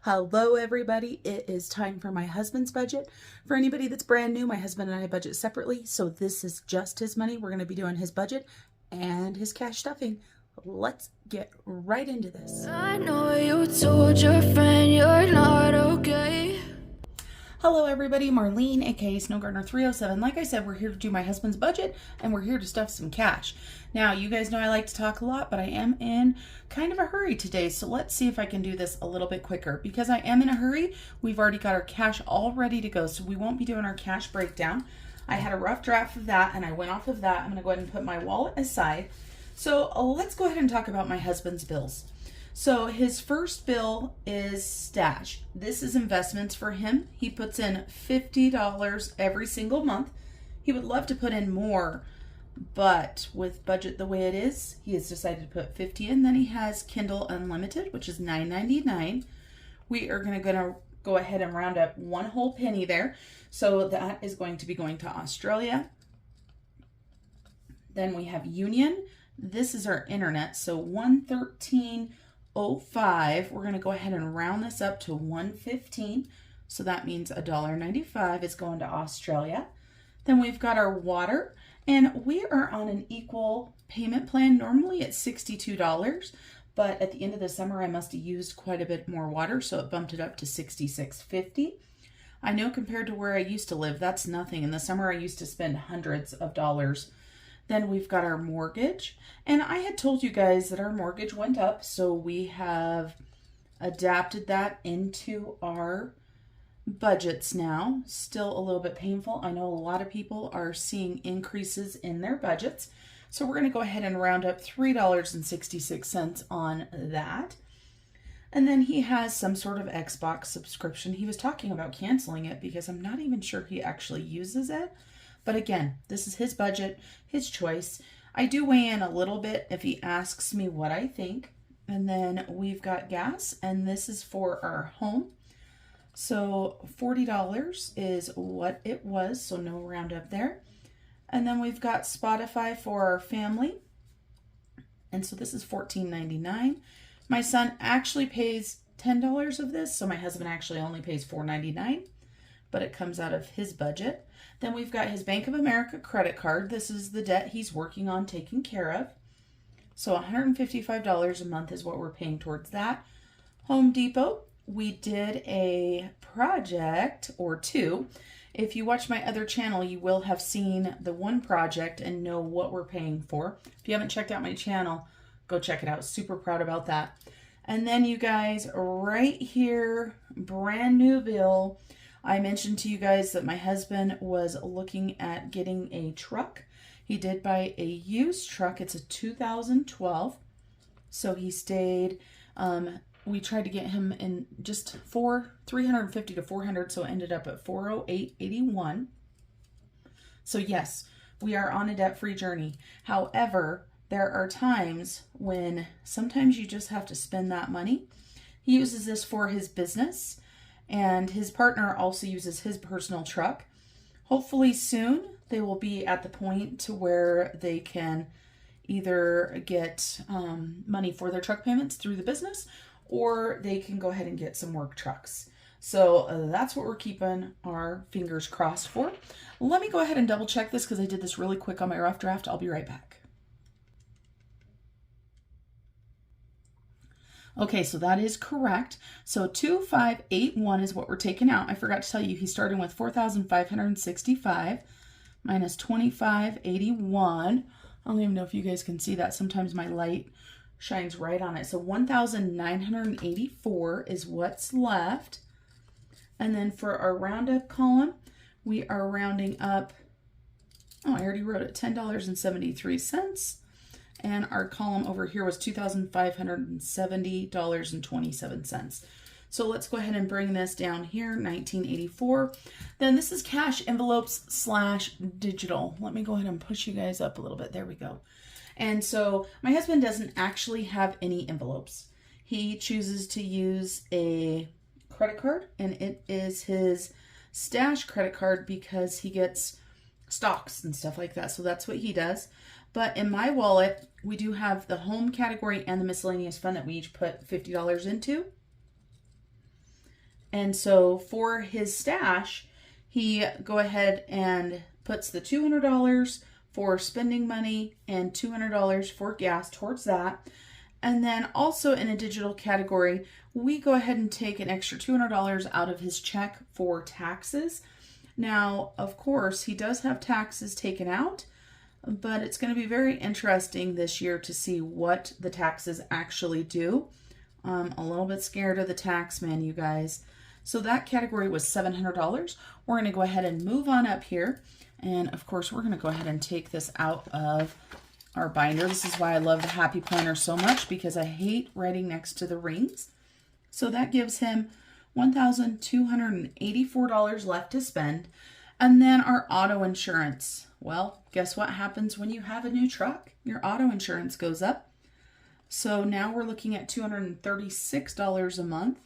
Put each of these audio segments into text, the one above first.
Hello everybody, it is time for my husband's budget. For anybody that's brand new, my husband and I budget separately, so this is just his money. We're going to be doing his budget and his cash stuffing. Let's get right into this. I know you told your friend you're not okay. Hello everybody, Marlene, aka Snow Gardener 307. Like I said, we're here to do my husband's budget and we're here to stuff some cash. Now, you guys know I like to talk a lot, but I am in kind of a hurry today. So let's see if I can do this a little bit quicker. Because I am in a hurry, we've already got our cash all ready to go. So we won't be doing our cash breakdown. I had a rough draft of that and I went off of that. I'm going to go ahead and put my wallet aside. So let's go ahead and talk about my husband's bills. So his first bill is stash. This is investments for him. He puts in $50 every single month. He would love to put in more, but with budget the way it is, he has decided to put 50 in. Then he has Kindle Unlimited, which is $9.99. We are going to go ahead and round up one whole penny there. So that is going to be going to Australia. Then we have Union. This is our internet. So $113.05. We're going to go ahead and round this up to $115. So that means $1.95 is going to Australia. Then we've got our water, and we are on an equal payment plan. Normally it's $62, but at the end of the summer I must have used quite a bit more water, so it bumped it up to $66.50. I know compared to where I used to live, that's nothing. In the summer I used to spend hundreds of dollars. Then we've got our mortgage, and I had told you guys that our mortgage went up, so we have adapted that into our budgets now. Still a little bit painful. I know a lot of people are seeing increases in their budgets, so we're going to go ahead and round up $3.66 on that. And then he has some sort of Xbox subscription. He was talking about canceling it because I'm not even sure he actually uses it. But again, this is his budget, his choice. I do weigh in a little bit if he asks me what I think. And then we've got gas, and this is for our home. So $40 is what it was, so no roundup there. And then we've got Spotify for our family. And so this is $14.99. My son actually pays $10 of this, so my husband actually only pays $4.99. But it comes out of his budget. Then we've got his Bank of America credit card. This is the debt he's working on taking care of. So $155 a month is what we're paying towards that. Home Depot, we did a project or two. If you watch my other channel, you will have seen the one project and know what we're paying for. If you haven't checked out my channel, go check it out. Super proud about that. And then you guys, right here, brand new bill. I mentioned to you guys that my husband was looking at getting a truck. He did buy a used truck. It's a 2012. So he stayed, we tried to get him in just $350 to $400, so it ended up at $408.81. So yes, we are on a debt-free journey. However, there are times when sometimes you just have to spend that money. He uses this for his business. And his partner also uses his personal truck. Hopefully soon they will be at the point to where they can either get money for their truck payments through the business, or they can go ahead and get some work trucks. So that's what we're keeping our fingers crossed for. Let me go ahead and double check this because I did this really quick on my rough draft. I'll be right back. Okay, so that is correct. So 2581 is what we're taking out. I forgot to tell you, he's starting with 4,565 minus 2581. I don't even know if you guys can see that. Sometimes my light shines right on it. So 1,984 is what's left. And then for our roundup column, we are rounding up, I already wrote it, $10.73. And our column over here was $2,570.27. So let's go ahead and bring this down here, 1984. Then this is cash envelopes / digital. Let me go ahead and push you guys up a little bit. There we go. And so my husband doesn't actually have any envelopes. He chooses to use a credit card, and it is his stash credit card because he gets stocks and stuff like that. So that's what he does. But in my wallet, we do have the home category and the miscellaneous fund that we each put $50 into. And so for his stash, he go ahead and puts the $200 for spending money and $200 for gas towards that. And then also in a digital category, we go ahead and take an extra $200 out of his check for taxes. Now, of course, he does have taxes taken out, but it's going to be very interesting this year to see what the taxes actually do. I'm a little bit scared of the tax man, you guys. So that category was $700. We're going to go ahead and move on up here. And of course, we're going to go ahead and take this out of our binder. This is why I love the Happy Planner so much, because I hate writing next to the rings. So that gives him $1,284 left to spend. And then our auto insurance. Well, guess what happens when you have a new truck? Your auto insurance goes up. So now we're looking at $236 a month.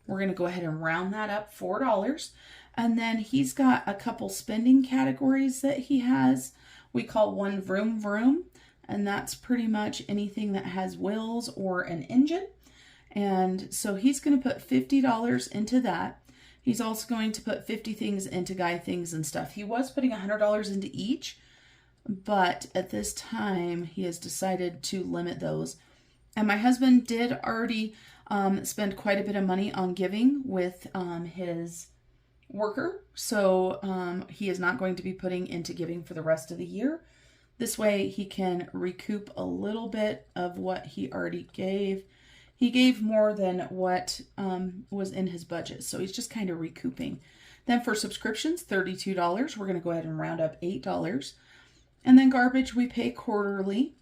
We're going to go ahead and round that up $4. And then he's got a couple spending categories that he has. We call one vroom vroom, and that's pretty much anything that has wheels or an engine. And so he's going to put $50 into that. He's also going to put 50 things into guy things and stuff. He was putting $100 into each, but at this time he has decided to limit those. And my husband did already spend quite a bit of money on giving with his worker. So he is not going to be putting into giving for the rest of the year. This way he can recoup a little bit of what he already gave. He gave more than what was in his budget. So he's just kind of recouping. Then for subscriptions, $32. We're going to go ahead and round up $8. And then garbage we pay quarterly.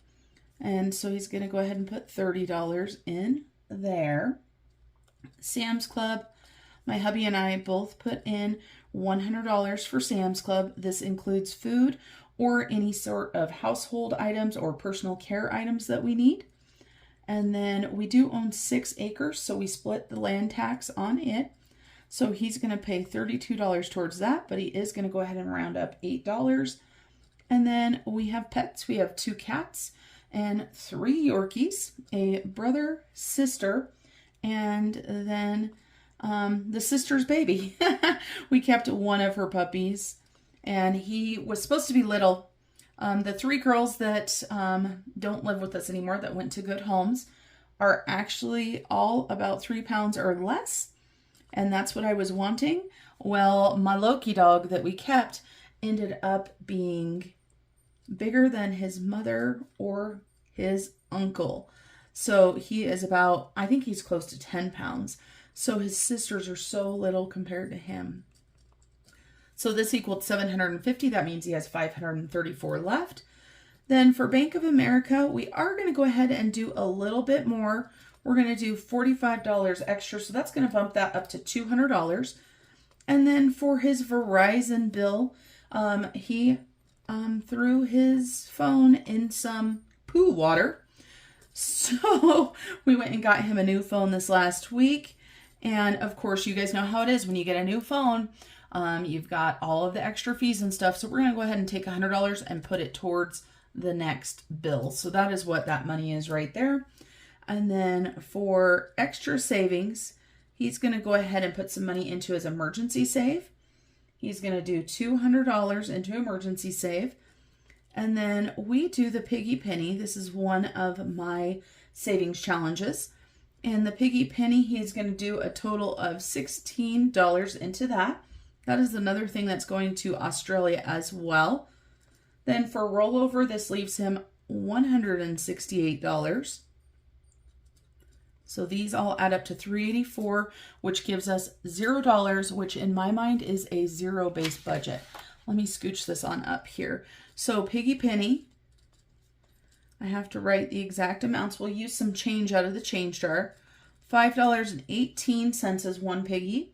And so he's going to go ahead and put $30 in there. Sam's Club. My hubby and I both put in $100 for Sam's Club. This includes food or any sort of household items or personal care items that we need. And then we do own 6 acres, so we split the land tax on it. So he's going to pay $32 towards that, but he is going to go ahead and round up $8. And then we have pets. We have 2 cats and 3 Yorkies, a brother, sister, and then the sister's baby. We kept one of her puppies, and he was supposed to be little. The 3 girls that don't live with us anymore that went to good homes are actually all about 3 pounds or less, and that's what I was wanting. Well, my Loki dog that we kept ended up being bigger than his mother or his uncle. So he is about, I think he's close to 10 pounds. So his sisters are so little compared to him. So this equaled $750. That means he has $534 left. Then for Bank of America, we are going to go ahead and do a little bit more. We're going to do $45 extra. So that's going to bump that up to $200. And then for his Verizon bill, he threw his phone in some poo water. So we went and got him a new phone this last week. And of course, you guys know how it is when you get a new phone. You've got all of the extra fees and stuff. So we're going to go ahead and take $100 and put it towards the next bill. So that is what that money is right there. And then for extra savings, he's going to go ahead and put some money into his emergency save. He's going to do $200 into emergency save. And then we do the piggy penny. This is one of my savings challenges. And the piggy penny, he's going to do a total of $16 into that. That is another thing that's going to Australia as well. Then for rollover, this leaves him $168. So these all add up to $384, which gives us $0, which in my mind is a zero-based budget. Let me scooch this on up here. So piggy penny, I have to write the exact amounts. We'll use some change out of the change jar. $5.18 is one piggy,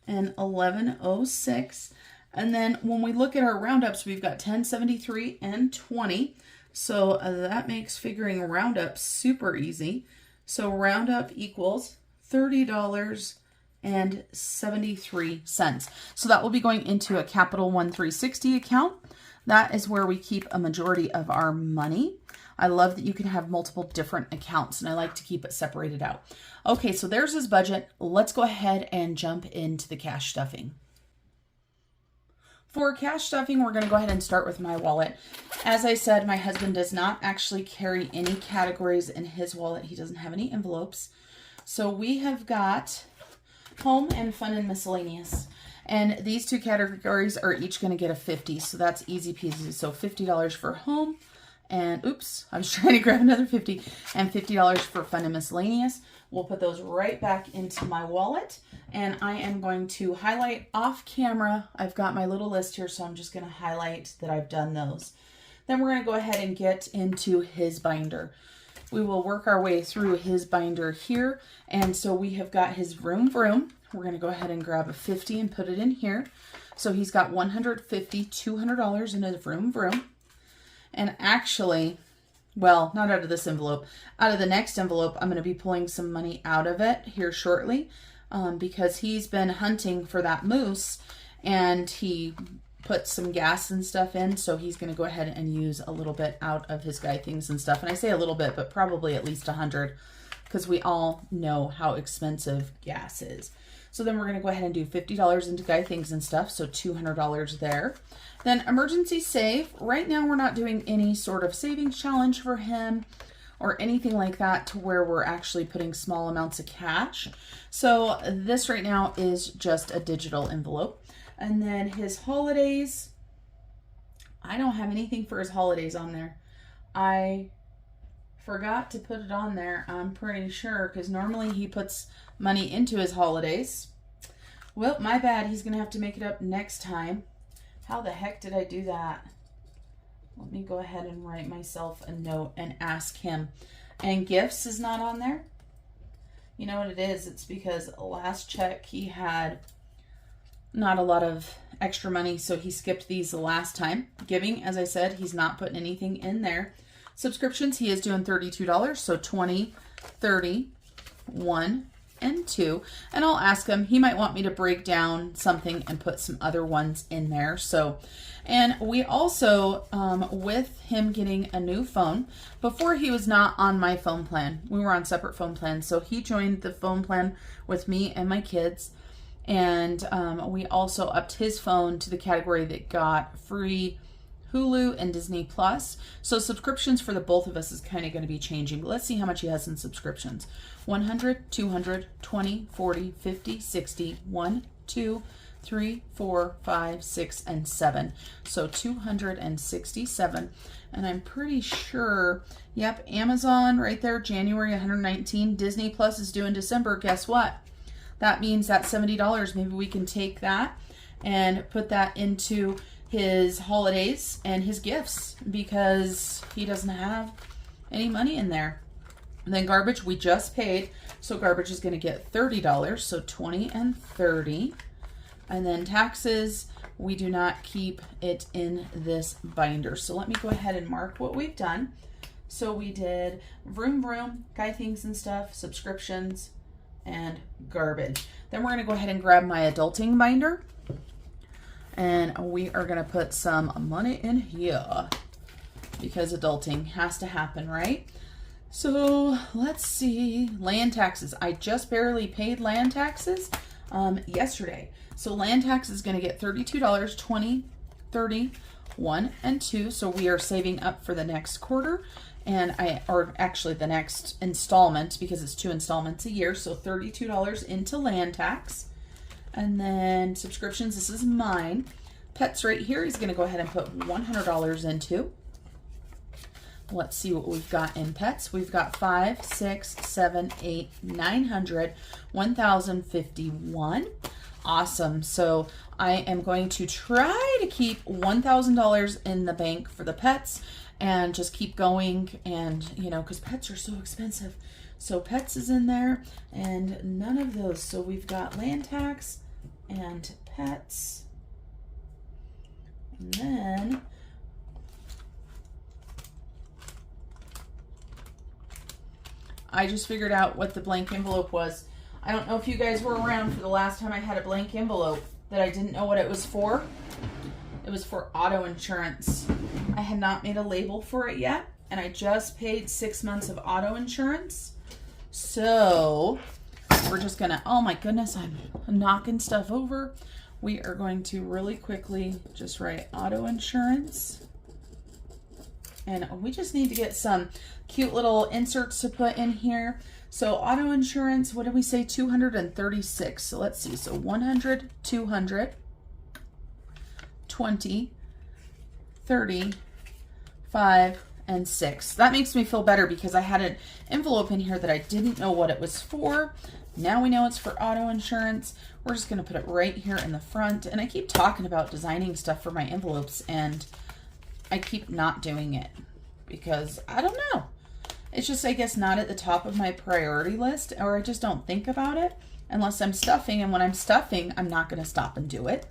and $11.06. And then when we look at our roundups, we've got 10, 73, and 20. So that makes figuring roundup super easy. So roundup equals $30.73. So that will be going into a Capital One 360 account. That is where we keep a majority of our money. I love that you can have multiple different accounts, and I like to keep it separated out. Okay, so there's his budget. Let's go ahead and jump into the cash stuffing. For cash stuffing, we're going to go ahead and start with my wallet. As I said, my husband does not actually carry any categories in his wallet. He doesn't have any envelopes. So we have got home and fun and miscellaneous. And these two categories are each going to get a 50, so that's easy peasy. So $50 for home, and oops, I was trying to grab another 50, and $50 for fun and miscellaneous. We'll put those right back into my wallet, and I am going to highlight off camera. I've got my little list here, so I'm just going to highlight that I've done those. Then we're going to go ahead and get into his binder. We will work our way through his binder here, and so we have got his vroom vroom. We're going to go ahead and grab a 50 and put it in here. So he's got $150, $200 in his vroom vroom. And actually, well, not out of this envelope. Out of the next envelope, I'm going to be pulling some money out of it here shortly because he's been hunting for that moose, and he put some gas and stuff in. So he's going to go ahead and use a little bit out of his guy things and stuff. And I say a little bit, but probably at least 100 because we all know how expensive gas is. So then we're going to go ahead and do $50 into guy things and stuff. So $200 there. Then emergency save. Right now we're not doing any sort of savings challenge for him or anything like that to where we're actually putting small amounts of cash. So this right now is just a digital envelope. And then his holidays. I don't have anything for his holidays on there. I forgot to put it on there, I'm pretty sure, because normally he puts money into his holidays. Well, my bad. He's going to have to make it up next time. How the heck did I do that? Let me go ahead and write myself a note and ask him. And gifts is not on there. You know what it is? It's because last check he had not a lot of extra money, so he skipped these the last time. Giving, as I said, he's not putting anything in there. Subscriptions, he is doing $32, so 20, 30, 1, and 2. And I'll ask him, he might want me to break down something and put some other ones in there. So, and we also, with him getting a new phone, before he was not on my phone plan. We were on separate phone plans. So he joined the phone plan with me and my kids. And we also upped his phone to the category that got free Hulu and Disney Plus. So subscriptions for the both of us is kind of going to be changing. But let's see how much he has in subscriptions. 100, 200, 20, 40, 50, 60, 1, 2, 3, 4, 5, 6, and 7. So 267. And I'm pretty sure, yep, Amazon right there, January 119. Disney Plus is due in December. Guess what? That means that $70, maybe we can take that and put that into his holidays and his gifts because he doesn't have any money in there. And then garbage we just paid, so garbage is going to get $30, so 20 and 30. And then taxes, we do not keep it in this binder. So let me go ahead and mark what we've done. So we did vroom vroom, guy things and stuff, subscriptions, and garbage. Then we're going to go ahead and grab my adulting binder. And we are going to put some money in here because adulting has to happen, right? So let's see. Land taxes. I just barely paid land taxes yesterday. So land tax is going to get $32, 20, 30, 1, and 2. So we are saving up for the next quarter. And or actually the next installment because it's 2 installments a year. So $32 into land tax. And then subscriptions, this is mine. Pets right here, he's going to go ahead and put $100 into. Let's see what we've got in pets. We've got 5, 6, 7, 8, 900, 1,051. Awesome. So I am going to try to keep $1,000 in the bank for the pets and just keep going. And, you know, because pets are so expensive. So pets is in there and none of those. So we've got land tax and pets. And then I just figured out what the blank envelope was. I don't know if you guys were around for the last time I had a blank envelope that I didn't know what it was for. It was for auto insurance. I had not made a label for it yet. and I just paid 6 months of auto insurance. So we're just gonna, oh my goodness, I'm knocking stuff over. We are going to really quickly just write auto insurance. And we just need to get some cute little inserts to put in here. So auto insurance, what did we say? 236. So let's see. So 100, 200, 20, 30, 5, and 6. That makes me feel better because I had an envelope in here that I didn't know what it was for. Now we know it's for auto insurance. We're just going to put it right here in the front. And I keep talking about designing stuff for my envelopes, and I keep not doing it because I don't know. It's just, I guess, not at the top of my priority list, or I just don't think about it unless I'm stuffing. And when I'm stuffing, I'm not going to stop and do it.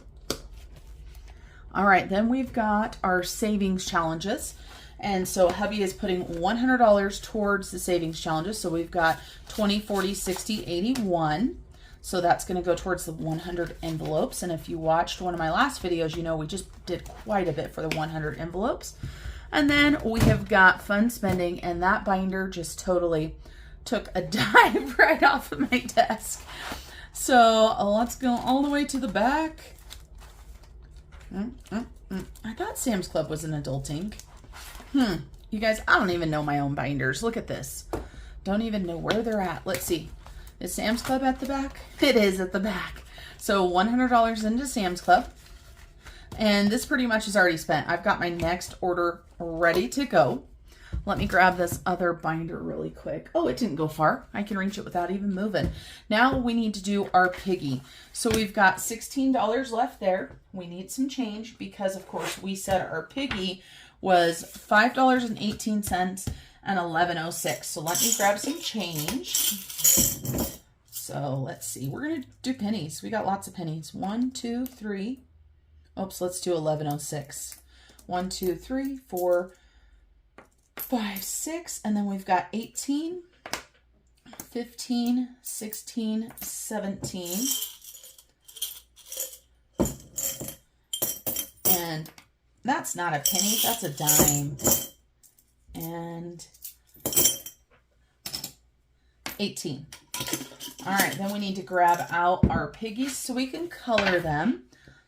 All right, then we've got our savings challenges. And so hubby is putting $100 towards the savings challenges. So we've got 20, 40, 60, 81. So that's going to go towards the 100 envelopes. And if you watched one of my last videos, you know we just did quite a bit for the 100 envelopes. And then we have got fun spending, and that binder just totally took a dive right off of my desk. So let's go all the way to the back. I thought Sam's Club was an adulting. You guys, I don't even know my own binders. Look at this. Don't even know where they're at. Let's see. Is Sam's Club at the back? It is at the back. So $100 into Sam's Club. And this pretty much is already spent. I've got my next order ready to go. Let me grab this other binder really quick. Oh, it didn't go far. I can reach it without even moving. Now we need to do our piggy. So we've got $16 left there. We need some change because, of course, we said our piggy was $5.18 and $11.06. So let me grab some change. So let's see. We're going to do pennies. We got lots of pennies. 1, 2, 3. Oops, let's do 11.06. 1, 2, 3, 4, 5, 6. And then we've got 18, 15, 16, 17. And that's not a penny, that's a dime. And 18. All right, then we need to grab out our piggies so we can color them.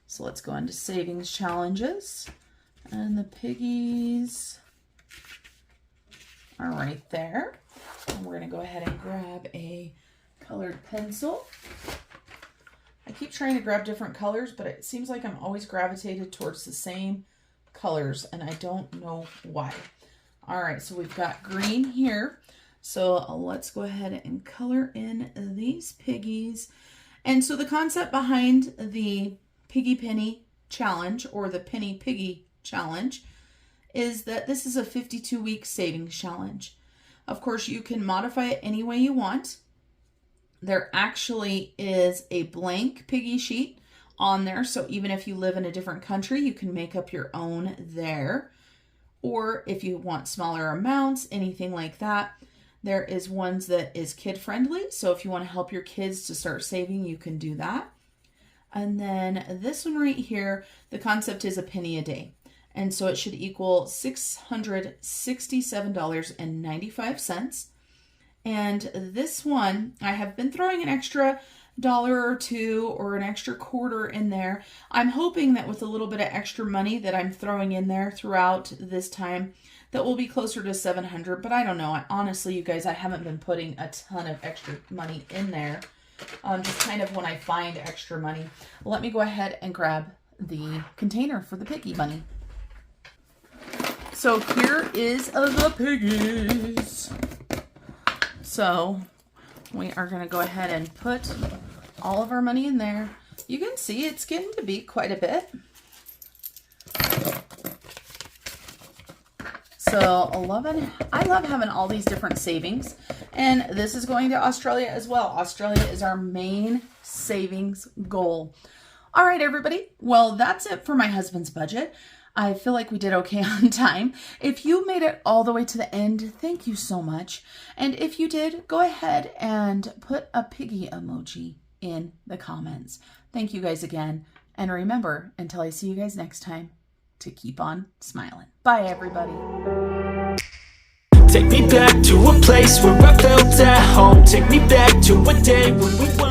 So let's go into savings challenges. And the piggies are right there. And we're gonna go ahead and grab a colored pencil. I keep trying to grab different colors, but it seems like I'm always gravitated towards the same colors, and I don't know why. All right, so we've got green here. So let's go ahead and color in these piggies. And so the concept behind the Piggy Penny Challenge, or the Penny Piggy Challenge, is that this is a 52-week savings challenge. Of course, you can modify it any way you want. There actually is a blank piggy sheet on there, so even if you live in a different country, you can make up your own there. Or if you want smaller amounts, anything like that, there is ones that is kid-friendly. So if you want to help your kids to start saving, you can do that. And then this one right here, the concept is a penny a day. And so it should equal $667.95. And this one, I have been throwing an extra $1 or $2 or an extra quarter in there. I'm hoping that with a little bit of extra money that I'm throwing in there throughout this time, that will be closer to $700. But I don't know. Honestly, you guys, I haven't been putting a ton of extra money in there. Just kind of when I find extra money. Let me go ahead and grab the container for the piggy money. So here is the piggies. So we are going to go ahead and put all of our money in there. You can see it's getting to be quite a bit. So I love having all these different savings. And this is going to Australia as well. Australia is our main savings goal. All right, everybody. Well, that's it for my husband's budget. I feel like we did okay on time. If you made it all the way to the end, thank you so much. And if you did, go ahead and put a piggy emoji in the comments. Thank you guys again. And remember, until I see you guys next time, to keep on smiling. Bye, everybody. Take me back to a place where I felt at home. Take me back to a day when we